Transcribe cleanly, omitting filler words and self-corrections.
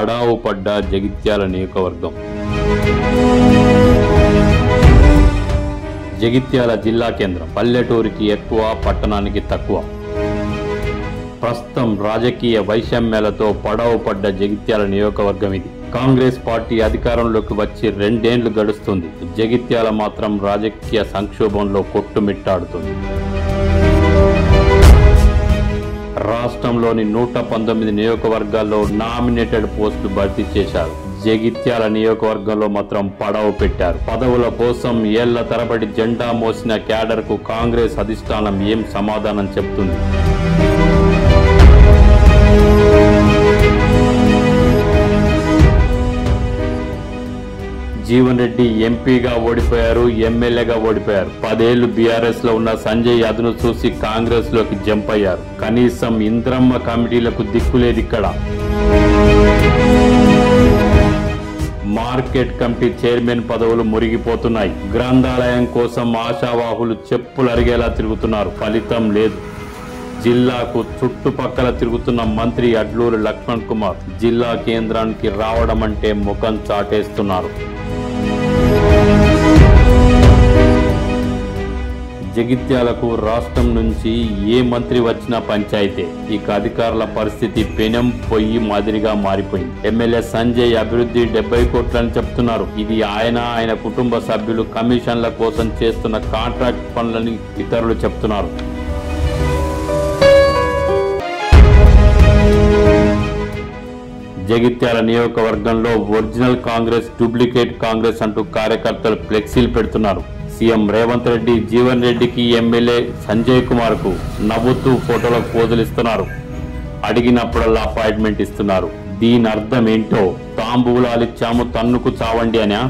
పడావు పడ్డ జగిత్యాల నియోజకవర్గం. జగిత్యాల జిల్లా కేంద్రం. పల్లెటూరికి ఎక్కువ, పట్టణానికి తక్కువ. ప్రస్తుతం రాజకీయ వైషమ్యాలతో పడావు పడ్డ జగిత్యాల నియోజకవర్గం ఇది. కాంగ్రెస్ పార్టీ అధికారంలోకి వచ్చి 2 ఏళ్లు గడుస్తుంది. జగిత్యాల మాత్రం రాజకీయ సంక్షోభంలో కొట్టుమిట్టాడుతుంది. రాష్ట్రంలోని 119 నియోజకవర్గాల్లో నామినేటెడ్ పోస్టులు భర్తీ చేశారు. జగిత్యాల నియోజకవర్గంలో మాత్రం పడవ పెట్టారు. పదవుల కోసం ఏళ్ల తరబడి జెండా మోసిన క్యాడర్ కు కాంగ్రెస్ అధిష్టానం ఏం సమాధానం చెప్తుంది? జీవన్ రెడ్డి ఎంపీగా ఓడిపోయారు, ఎమ్మెల్యేగా ఓడిపోయారు. 10 ఏళ్లు బీఆర్ఎస్ లో ఉన్న సంజయ్ అదును చూసి కాంగ్రెస్ లోకి జంప్ అయ్యారు. కనీసం ఇంద్రమ్మ కమిటీలకు దిక్కులేదు ఇక్కడ. మార్కెట్ కమిటీ చైర్మన్ పదవులు మురిగిపోతున్నాయి. గ్రంథాలయం కోసం ఆశావాహులు చెప్పులు అరిగేలా తిరుగుతున్నారు. ఫలితం లేదు. జిల్లాకు చుట్టుపక్కల తిరుగుతున్న మంత్రి అడ్లూరి లక్ష్మణ్ కుమార్ జిల్లా కేంద్రానికి రావడం అంటే ముఖం చాటేస్తున్నారు. జగిత్యాలకు రాష్ట్రం నుంచి ఏ మంత్రి వచ్చినా పంచాయితే. ఇక అధికారుల పరిస్థితి పెనం పొయ్యి మాదిరిగా మారిపోయింది. ఎమ్మెల్యే సంజయ్ అభివృద్ధి 70 కోట్లని చెప్తున్నారు. ఇది ఆయన కుటుంబ సభ్యులు కమిషన్ల కోసం చేస్తున్న కాంట్రాక్ట్ పనులని ఇతరులు చెప్తున్నారు. జగిత్యాల నియోజకవర్గంలో ఒరిజినల్ కాంగ్రెస్, డూప్లికేట్ కాంగ్రెస్ అంటూ కార్యకర్తలు ఫ్లెక్సీలు పెడుతున్నారు. సీఎం రేవంత్ రెడ్డి జీవన్ రెడ్డికి, ఎమ్మెల్యే సంజయ్ కుమార్ కు నవ్వుతూ ఫోటోలకు పోజులు ఇస్తున్నారు. అడిగినప్పుడల్లా అపాయింట్మెంట్ ఇస్తున్నారు. దీని అర్థం ఏంటో? తాంబూలాలిచ్చాము తన్నుకు చావండి అనా?